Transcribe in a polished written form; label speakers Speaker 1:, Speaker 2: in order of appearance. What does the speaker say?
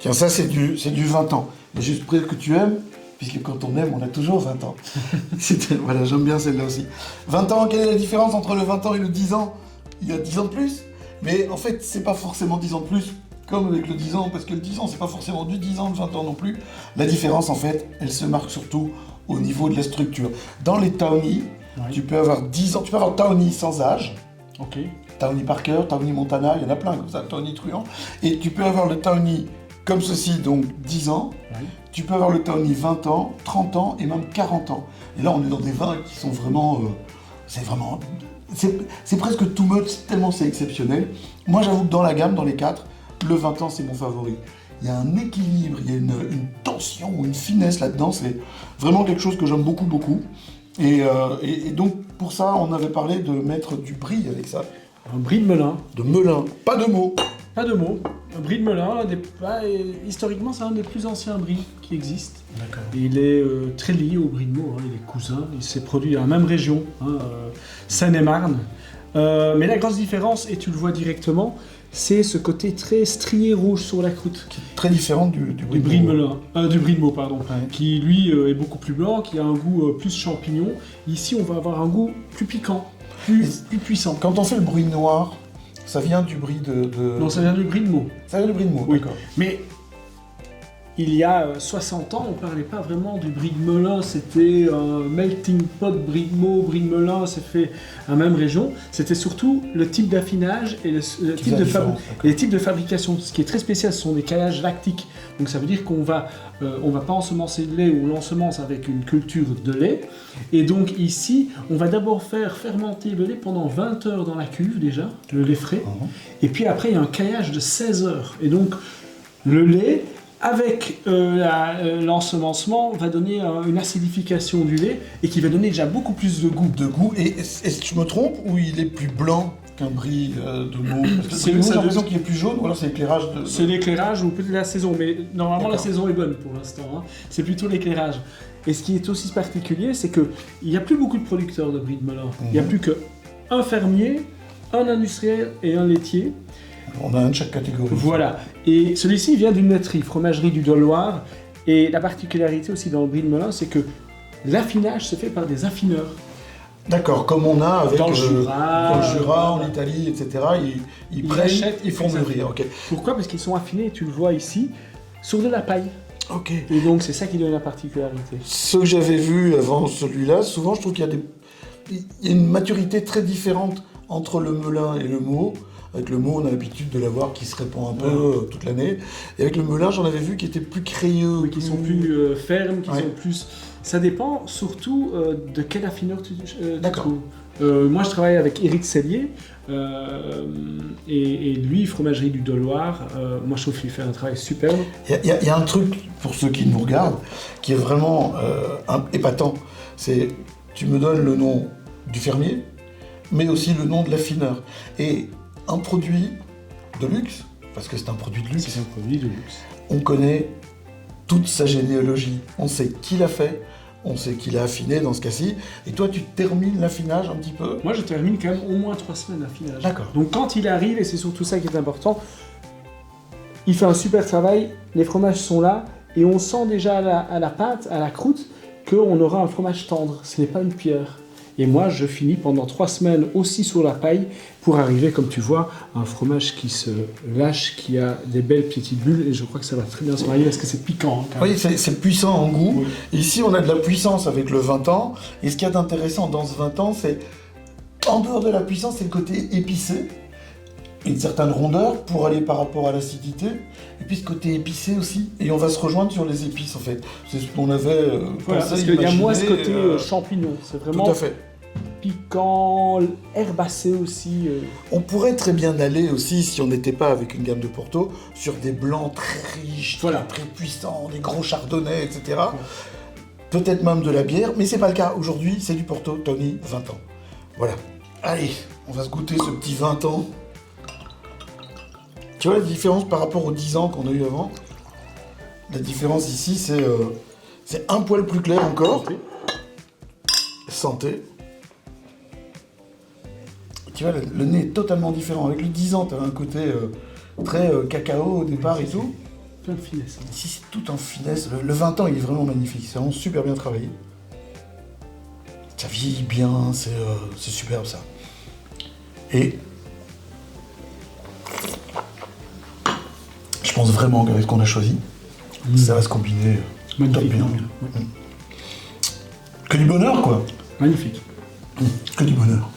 Speaker 1: Tiens, ça c'est du 20 ans. Mais juste pour que tu aimes, puisque quand on aime, on a toujours 20 ans. Voilà, j'aime bien celle-là aussi. 20 ans, quelle est la différence entre le 20 ans et le 10 ans? Il y a 10 ans de plus. Mais en fait, c'est pas forcément 10 ans de plus, comme avec le 10 ans, parce que le 10 ans, c'est pas forcément du 10 ans, le 20 ans non plus. La différence, en fait, elle se marque surtout au niveau de la structure. Dans les Townie, tu peux avoir 10 ans, tu peux avoir Townie sans âge.
Speaker 2: Ok.
Speaker 1: Townie Parker, Townie Montana, il y en a plein comme ça, Townie Truant. Et tu peux avoir le Townie comme ceci, donc 10 ans.
Speaker 2: Oui.
Speaker 1: Tu peux avoir le Townie 20 ans, 30 ans et même 40 ans. Et là, on est dans des vins qui sont vraiment... c'est presque too much, tellement c'est exceptionnel. Moi, j'avoue que dans la gamme, dans les 4, le 20 ans, c'est mon favori. Il y a un équilibre, il y a une tension, une finesse là-dedans. C'est vraiment quelque chose que j'aime beaucoup, beaucoup. Et donc, pour ça, on avait parlé de mettre du brie avec ça.
Speaker 2: Un brie de Melun.
Speaker 1: De Melun, pas de mots.
Speaker 2: Pas de mots. Un brie de Melun, historiquement, c'est un des plus anciens bries qui existent.
Speaker 1: D'accord.
Speaker 2: Et il est très lié au brie de Meaux, il est cousin. Il s'est produit dans la même région, Seine-et-Marne. Mais la grosse différence, et tu le vois directement, c'est ce côté très strié rouge sur la croûte.
Speaker 1: Qui est très différent du
Speaker 2: Du brie de Melun, du brie de Meaux, pardon,
Speaker 1: Ouais.
Speaker 2: qui lui est beaucoup plus blanc, qui a un goût plus champignon. Ici, on va avoir un goût plus piquant, plus puissant.
Speaker 1: Quand on fait le brie noir, ça vient du brie de...
Speaker 2: Non, ça vient du brie de Meaux.
Speaker 1: Ça vient du brie de Meaux,
Speaker 2: Oui.
Speaker 1: d'accord.
Speaker 2: Mais il y a 60 ans, on ne parlait pas vraiment du brie de Melun, c'était un melting pot brie de Meaux, brie de Melun, c'est fait à la même région. C'était surtout le type d'affinage et le type de les types de fabrication. Ce qui est très spécial, ce sont des caillages lactiques. Donc ça veut dire qu'on va, on va pas ensemencer le lait ou on l'ensemence avec une culture de lait. Et donc ici, on va d'abord faire fermenter le lait pendant 20 heures dans la cuve déjà, le lait frais. Et puis après, il y a un caillage de 16 heures. Et donc le lait, avec l'ensemencement, va donner une acidification du lait et qui va donner déjà beaucoup plus de goût.
Speaker 1: De goût. Et est-ce que je me trompe ou il est plus blanc qu'un brie de Meaux?
Speaker 2: C'est
Speaker 1: J'ai
Speaker 2: le
Speaker 1: l'impression qu'il est plus jaune ou alors c'est l'éclairage de...
Speaker 2: C'est l'éclairage ou peut-être la saison, mais normalement la
Speaker 1: D'accord.
Speaker 2: saison est bonne pour l'instant. C'est plutôt l'éclairage. Et ce qui est aussi particulier, c'est qu'il n'y a plus beaucoup de producteurs de brie de Melun. Il n'y a plus qu'un fermier, un industriel et un laitier.
Speaker 1: On a un de chaque catégorie.
Speaker 2: Voilà. Et celui-ci vient d'une laiterie, fromagerie du Doloir. Et la particularité aussi dans le brie de Melun, c'est que l'affinage se fait par des affineurs.
Speaker 1: D'accord, comme on a avec
Speaker 2: Dans le Jura,
Speaker 1: en Italie, etc. Ils
Speaker 2: Ils
Speaker 1: prennent,
Speaker 2: achètent,
Speaker 1: ils font mûrir. Ok.
Speaker 2: Pourquoi? Parce qu'ils sont affinés, tu le vois ici, sur de la paille.
Speaker 1: Ok.
Speaker 2: Et donc c'est ça qui donne la particularité.
Speaker 1: Ce que j'avais vu avant celui-là, souvent je trouve qu'il y a il y a une maturité très différente entre le Melun et le Meaux. Avec le Meaux, on a l'habitude de l'avoir qui se répand un peu toute l'année. Et avec le Melun, j'en avais vu qui était plus crayeux.
Speaker 2: Oui, qui sont plus fermes, qui
Speaker 1: Ouais.
Speaker 2: sont plus... Ça dépend surtout de quel affineur tu
Speaker 1: D'accord.
Speaker 2: trouves. Moi, je travaille avec Éric Sellier, et lui, fromagerie du Doloir. Moi, je trouve qu'il fait un travail superbe.
Speaker 1: Il y a un truc, pour ceux qui nous regardent, qui est vraiment épatant. C'est, tu me donnes le nom du fermier, mais aussi le nom de l'affineur. Et un produit de luxe, parce que c'est un produit de luxe,
Speaker 2: C'est un produit de luxe.
Speaker 1: on connaît toute sa généalogie. On sait qui l'a fait, on sait qui l'a affiné dans ce cas-ci. Et toi, tu termines l'affinage un petit peu.
Speaker 2: Moi, je termine quand même au moins 3 semaines d'affinage.
Speaker 1: D'accord.
Speaker 2: Donc, quand il arrive, et c'est surtout ça qui est important, il fait un super travail, les fromages sont là, et on sent déjà à la pâte, à la croûte, qu'on aura un fromage tendre. Ce n'est pas une pierre. Et moi, je finis pendant 3 semaines aussi sur la paille pour arriver, comme tu vois, à un fromage qui se lâche, qui a des belles petites bulles. Et je crois que ça va très bien se marier parce que c'est piquant. Quand même.
Speaker 1: Oui, c'est puissant en goût.
Speaker 2: Oui.
Speaker 1: Ici, on a de la puissance avec le 20 ans. Et ce qu'il y a d'intéressant dans ce 20 ans, c'est, en dehors de la puissance, c'est le côté épicé. Une certaine rondeur pour aller par rapport à l'acidité. Et puis ce côté épicé aussi. Et on va se rejoindre sur les épices, en fait. C'est ce qu'on avait
Speaker 2: Voilà,
Speaker 1: pensé,
Speaker 2: parce qu'il y a moins ce
Speaker 1: imaginé,
Speaker 2: côté champignon. C'est vraiment
Speaker 1: Tout à fait.
Speaker 2: piquant, herbacé aussi.
Speaker 1: On pourrait très bien aller aussi, si on n'était pas avec une gamme de Porto, sur des blancs très riches,
Speaker 2: Voilà.
Speaker 1: très puissants, des gros chardonnays, etc. Peut-être même de la bière, mais c'est pas le cas. Aujourd'hui, c'est du Porto Tony 20 ans. Voilà. Allez, on va se goûter ce petit 20 ans. Tu vois la différence par rapport aux 10 ans qu'on a eu avant? La différence ici, c'est un poil plus clair encore. Santé. Tu vois, le nez est totalement différent. Avec le 10 ans, tu as un côté très cacao au départ et tout.
Speaker 2: plein de finesse.
Speaker 1: Ici, c'est tout en finesse. Le 20 ans, il est vraiment magnifique. C'est vraiment super bien travaillé. Ça vieillit bien, c'est superbe ça. Et je pense vraiment qu'avec ce qu'on a choisi, ça va se combiner top
Speaker 2: Magnifique.
Speaker 1: bien.
Speaker 2: Ouais.
Speaker 1: Que du bonheur, quoi.
Speaker 2: Magnifique.
Speaker 1: Que du bonheur.